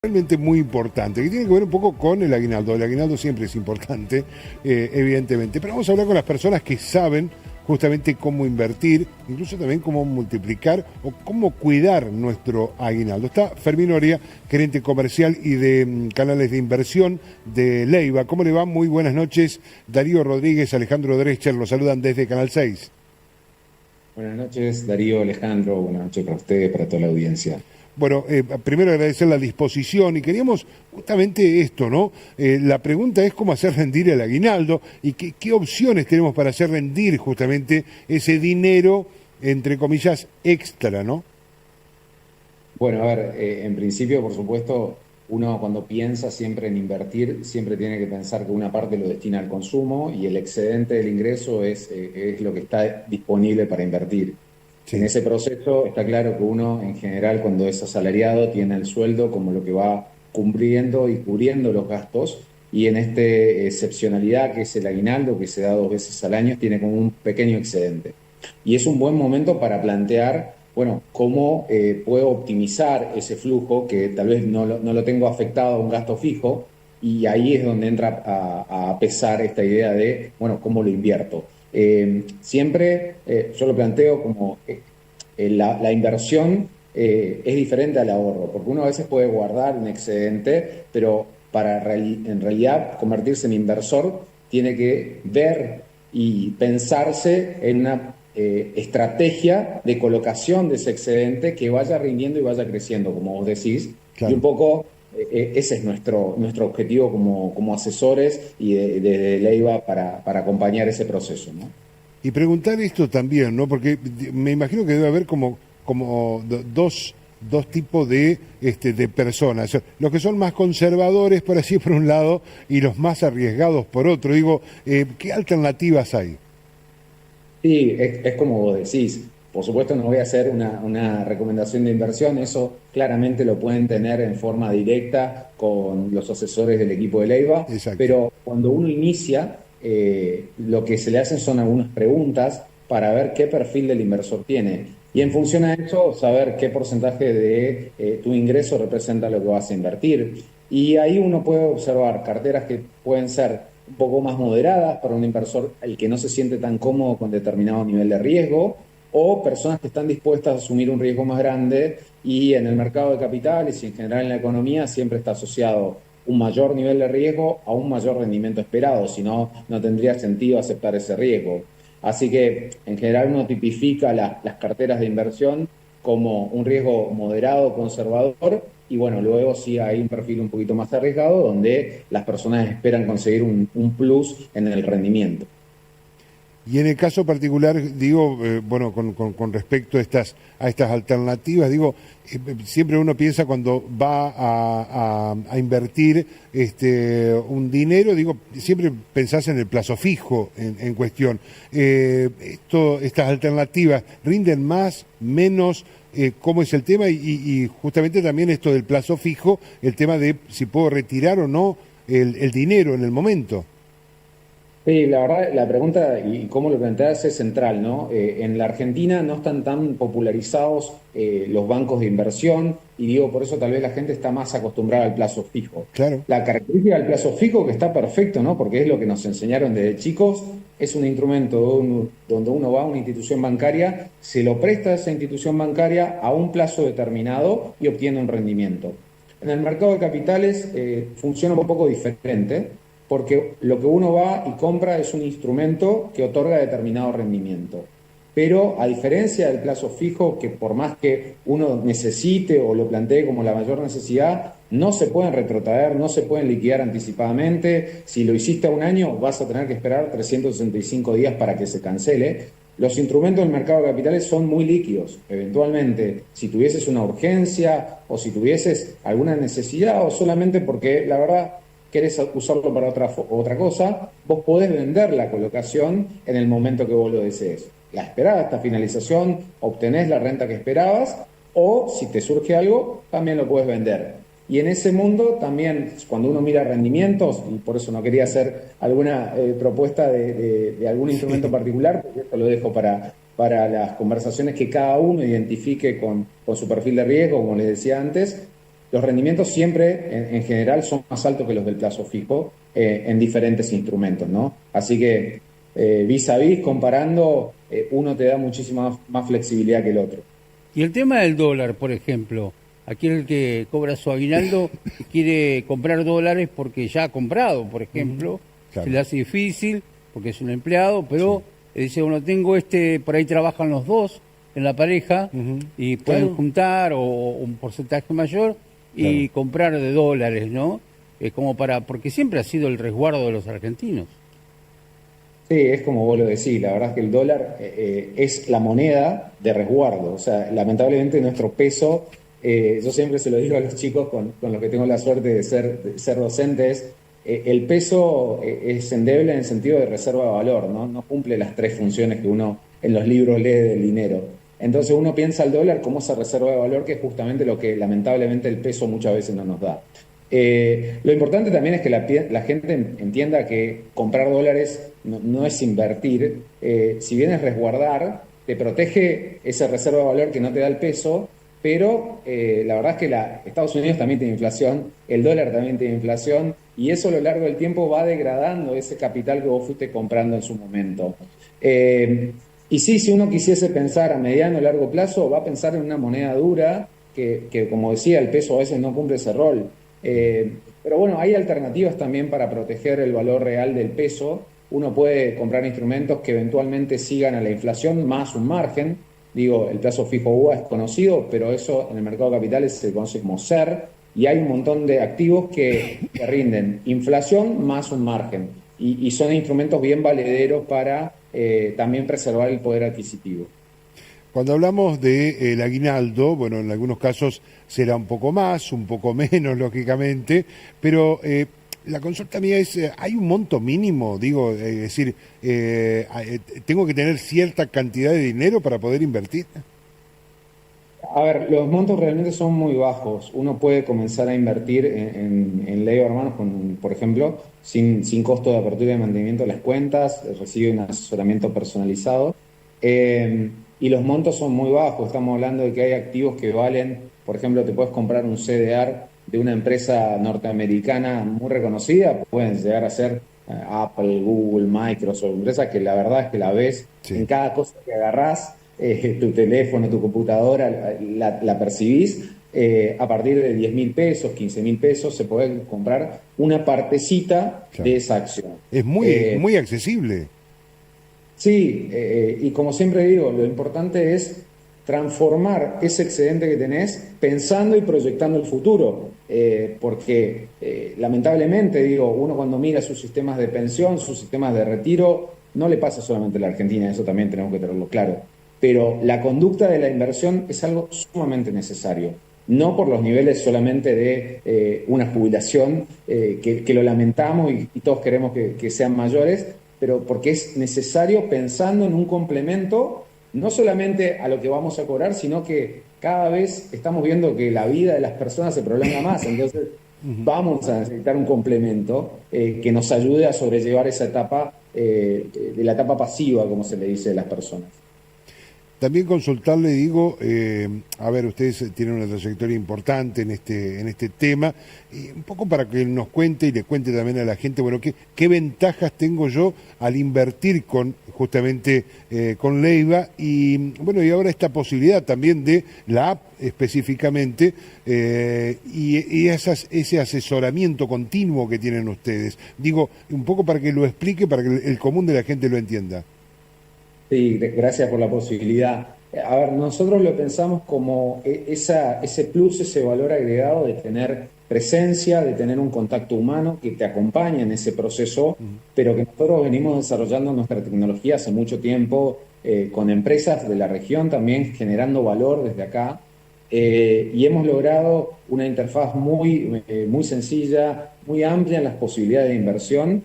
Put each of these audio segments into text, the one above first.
Realmente muy importante, que tiene que ver un poco con el aguinaldo. El aguinaldo siempre es importante, evidentemente, pero vamos a hablar con las personas que saben justamente cómo invertir, incluso también cómo multiplicar o cómo cuidar nuestro aguinaldo. Está Fermín Oria, gerente comercial y de canales de inversión de Leyva. ¿Cómo le va? Muy buenas noches. Darío Rodríguez, Alejandro Dreschel, los saludan desde Canal 6. Buenas noches, Darío, Alejandro. Buenas noches para ustedes, para toda la audiencia. Bueno, primero agradecer la disposición y queríamos justamente esto, ¿no? La pregunta es cómo hacer rendir el aguinaldo y qué opciones tenemos para hacer rendir justamente ese dinero, entre comillas, extra, ¿no? Bueno, a ver, en principio, por supuesto, uno cuando piensa siempre en invertir, siempre tiene que pensar que una parte lo destina al consumo y el excedente del ingreso es lo que está disponible para invertir. En Sí, ese proceso está claro que uno, en general, cuando es asalariado, tiene el sueldo como lo que va cumpliendo y cubriendo los gastos. Y en esta excepcionalidad que es el aguinaldo, que se da 2 veces al año, tiene como un pequeño excedente. Y es un buen momento para plantear, bueno, cómo puedo optimizar ese flujo que tal vez no lo tengo afectado a un gasto fijo. Y ahí es donde entra a pesar esta idea de, bueno, cómo lo invierto. Siempre yo lo planteo como la inversión es diferente al ahorro, porque uno a veces puede guardar un excedente, pero en realidad convertirse en inversor tiene que ver y pensarse en una estrategia de colocación de ese excedente que vaya rindiendo y vaya creciendo, como vos decís, y un claro. poco ese es nuestro objetivo como asesores y de Leiva para acompañar ese proceso, ¿no? Y preguntar esto también, ¿no? Porque me imagino que debe haber dos tipos de personas. Los que son más conservadores, por así por un lado, y los más arriesgados por otro. Digo, ¿qué alternativas hay? Sí, es como vos decís. Por supuesto, no voy a hacer una recomendación de inversión, eso claramente lo pueden tener en forma directa con los asesores del equipo de Leiva, Exacto. pero cuando uno inicia, lo que se le hacen son algunas preguntas para ver qué perfil del inversor tiene. Y en función a eso, saber qué porcentaje de tu ingreso representa lo que vas a invertir. Y ahí uno puede observar carteras que pueden ser un poco más moderadas para un inversor el que no se siente tan cómodo con determinado nivel de riesgo, o personas que están dispuestas a asumir un riesgo más grande y en el mercado de capitales y en general en la economía siempre está asociado un mayor nivel de riesgo a un mayor rendimiento esperado, si no, no tendría sentido aceptar ese riesgo. Así que en general uno tipifica las carteras de inversión como un riesgo moderado, conservador, y bueno, luego sí hay un perfil un poquito más arriesgado donde las personas esperan conseguir un plus en el rendimiento. Y en el caso particular, digo, bueno, con respecto a estas alternativas, digo, siempre uno piensa cuando va a invertir un dinero, digo, siempre pensás en el plazo fijo en cuestión. Estas alternativas rinden más, menos, cómo es el tema y justamente también esto del plazo fijo, el tema de si puedo retirar o no el dinero en el momento. Sí, la verdad, la pregunta y cómo lo planteas es central, ¿no? En la Argentina no están tan popularizados los bancos de inversión y digo, por eso tal vez la gente está más acostumbrada al plazo fijo. Claro. La característica del plazo fijo, que está perfecto, ¿no? Porque es lo que nos enseñaron desde chicos, es un instrumento donde uno va a una institución bancaria, se lo presta a esa institución bancaria a un plazo determinado y obtiene un rendimiento. En el mercado de capitales funciona un poco diferente porque lo que uno va y compra es un instrumento que otorga determinado rendimiento. Pero a diferencia del plazo fijo, que por más que uno necesite o lo plantee como la mayor necesidad, no se pueden retrotraer, no se pueden liquidar anticipadamente. Si lo hiciste a un año, vas a tener que esperar 365 días para que se cancele. Los instrumentos del mercado de capitales son muy líquidos. Eventualmente, si tuvieses una urgencia o si tuvieses alguna necesidad o solamente porque la verdad querés usarlo para otra cosa, vos podés vender la colocación en el momento que vos lo desees. La esperás hasta finalización, obtenés la renta que esperabas, o si te surge algo, también lo puedes vender. Y en ese mundo también, cuando uno mira rendimientos, y por eso no quería hacer alguna propuesta de algún instrumento particular, porque esto lo dejo para las conversaciones que cada uno identifique con su perfil de riesgo, como les decía antes, los rendimientos siempre, en general, son más altos que los del plazo fijo en diferentes instrumentos, ¿no? Así que vis a vis, comparando, uno te da muchísima más flexibilidad que el otro. Y el tema del dólar, por ejemplo, aquí el que cobra su aguinaldo quiere comprar dólares porque ya ha comprado, por ejemplo, Claro. se le hace difícil porque es un empleado, pero dice, bueno, tengo por ahí trabajan los dos en la pareja y pueden Claro. juntar o un porcentaje mayor y comprar de dólares, ¿no? Como porque siempre ha sido el resguardo de los argentinos. Sí, es como vos lo decís, la verdad es que el dólar es la moneda de resguardo, o sea, lamentablemente nuestro peso, yo siempre se lo digo a los chicos con los que tengo la suerte de ser docentes, el peso es endeble en el sentido de reserva de valor, ¿no? No cumple las tres funciones que uno en los libros lee del dinero. Entonces uno piensa el dólar como esa reserva de valor que es justamente lo que lamentablemente el peso muchas veces no nos da. Lo importante también es que la gente entienda que comprar dólares no es invertir, si bien es resguardar, te protege esa reserva de valor que no te da el peso, pero la verdad es que Estados Unidos también tiene inflación, el dólar también tiene inflación, y eso a lo largo del tiempo va degradando ese capital que vos fuiste comprando en su momento. Y sí, si uno quisiese pensar a mediano o largo plazo, va a pensar en una moneda dura, que como decía, el peso a veces no cumple ese rol. Pero bueno, hay alternativas también para proteger el valor real del peso. Uno puede comprar instrumentos que eventualmente sigan a la inflación más un margen. Digo, el plazo fijo UVA es conocido, pero eso en el mercado de capitales se conoce como SER, y hay un montón de activos que rinden inflación más un margen. Y son instrumentos bien valederos para también preservar el poder adquisitivo. Cuando hablamos del aguinaldo, bueno, en algunos casos será un poco más, un poco menos, lógicamente, pero la consulta mía es, ¿hay un monto mínimo? Digo, es decir, ¿tengo que tener cierta cantidad de dinero para poder invertir? A ver, los montos realmente son muy bajos. Uno puede comenzar a invertir en Leo Hermanos, por ejemplo, sin costo de apertura y mantenimiento de las cuentas, recibe un asesoramiento personalizado. Y los montos son muy bajos. Estamos hablando de que hay activos que valen, por ejemplo, te puedes comprar un CDR de una empresa norteamericana muy reconocida, pueden llegar a ser Apple, Google, Microsoft, empresas que la verdad es que la ves en cada cosa que agarrás, tu teléfono, tu computadora, la percibís, a partir de 10.000 pesos, 15.000 pesos, se puede comprar una partecita de esa acción. Es muy accesible. Sí, y como siempre digo, lo importante es transformar ese excedente que tenés pensando y proyectando el futuro, porque lamentablemente, digo, uno cuando mira sus sistemas de pensión, sus sistemas de retiro, no le pasa solamente a la Argentina, eso también tenemos que tenerlo claro, pero la conducta de la inversión es algo sumamente necesario. No por los niveles solamente de una jubilación, que lo lamentamos y todos queremos que sean mayores, pero porque es necesario pensando en un complemento, no solamente a lo que vamos a cobrar, sino que cada vez estamos viendo que la vida de las personas se prolonga más, entonces vamos a necesitar un complemento que nos ayude a sobrellevar esa etapa, de la etapa pasiva, como se le dice a las personas. También consultarle, digo, a ver, ustedes tienen una trayectoria importante en este tema, un poco para que nos cuente y le cuente también a la gente, bueno, qué ventajas tengo yo al invertir justamente con Leiva, y bueno, y ahora esta posibilidad también de la app específicamente, y ese asesoramiento continuo que tienen ustedes. Digo, un poco para que lo explique, para que el común de la gente lo entienda. Sí, gracias por la posibilidad. A ver, nosotros lo pensamos como ese plus, ese valor agregado de tener presencia, de tener un contacto humano que te acompañe en ese proceso, pero que nosotros venimos desarrollando nuestra tecnología hace mucho tiempo, con empresas de la región también generando valor desde acá, y hemos logrado una interfaz muy sencilla, muy amplia en las posibilidades de inversión,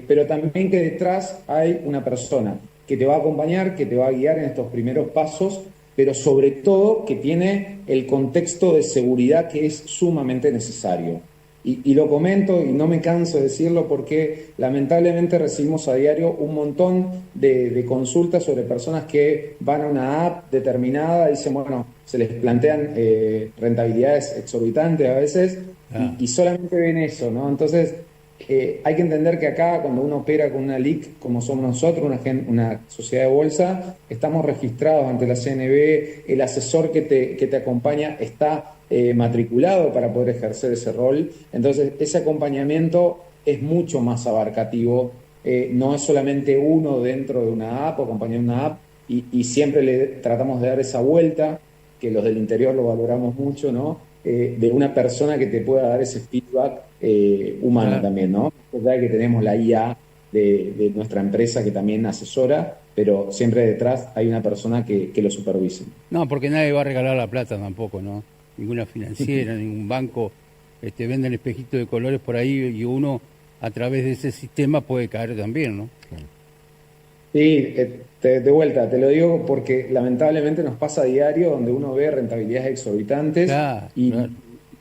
pero también que detrás hay una persona que te va a acompañar, que te va a guiar en estos primeros pasos, pero sobre todo que tiene el contexto de seguridad que es sumamente necesario. Y lo comento y no me canso de decirlo porque lamentablemente recibimos a diario un montón de consultas sobre personas que van a una app determinada, dicen, bueno, se les plantean rentabilidades exorbitantes a veces y solamente ven eso, ¿no? Entonces, hay que entender que acá cuando uno opera con una LIC como somos nosotros, una sociedad de bolsa, estamos registrados ante la CNB, el asesor que te acompaña está matriculado para poder ejercer ese rol. Entonces, ese acompañamiento es mucho más abarcativo. No es solamente uno dentro de una app o acompañar una app, y siempre le tratamos de dar esa vuelta, que los del interior lo valoramos mucho, ¿no? De una persona que te pueda dar ese feedback humano Claro. también, ¿no? Es verdad que tenemos la IA de nuestra empresa que también asesora, pero siempre detrás hay una persona que lo supervisa. No, porque nadie va a regalar la plata tampoco, ¿no? Ninguna financiera, ningún banco venden espejitos de colores por ahí y uno a través de ese sistema puede caer también, ¿no? Sí, de vuelta, te lo digo porque lamentablemente nos pasa a diario donde uno ve rentabilidades exorbitantes Claro, y claro,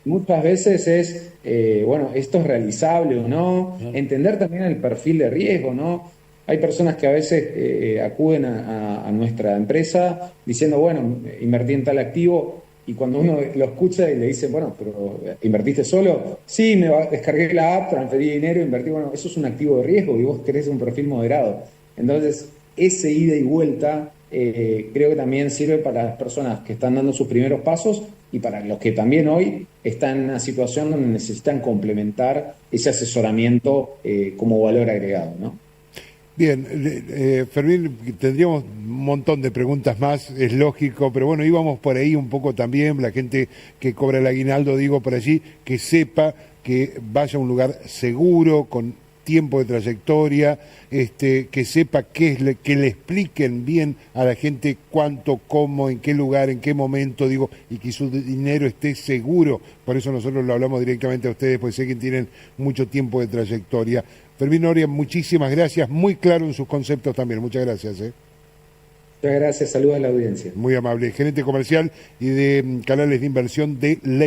muchas veces es, bueno, esto es realizable o no, claro. entender también el perfil de riesgo, ¿no? Hay personas que a veces acuden a nuestra empresa diciendo, bueno, invertí en tal activo, y cuando uno lo escucha y le dice, bueno, pero ¿invertiste solo? Sí, descargué la app, transferí dinero, invertí, bueno, eso es un activo de riesgo y vos querés un perfil moderado. Entonces, ese ida y vuelta creo que también sirve para las personas que están dando sus primeros pasos y para los que también hoy están en una situación donde necesitan complementar ese asesoramiento como valor agregado, ¿no? Bien, Fermín, tendríamos un montón de preguntas más, es lógico, pero bueno, íbamos por ahí un poco también, la gente que cobra el aguinaldo, digo por allí, que sepa que vaya a un lugar seguro, con tiempo de trayectoria, que sepa que le expliquen bien a la gente cuánto, cómo, en qué lugar, en qué momento, digo, y que su dinero esté seguro. Por eso nosotros lo hablamos directamente a ustedes, pues sé que tienen mucho tiempo de trayectoria. Fermín Noria, muchísimas gracias, muy claro en sus conceptos también, muchas gracias. Muchas gracias, saludos a la audiencia. Muy amable, gerente comercial y de canales de inversión de Ley.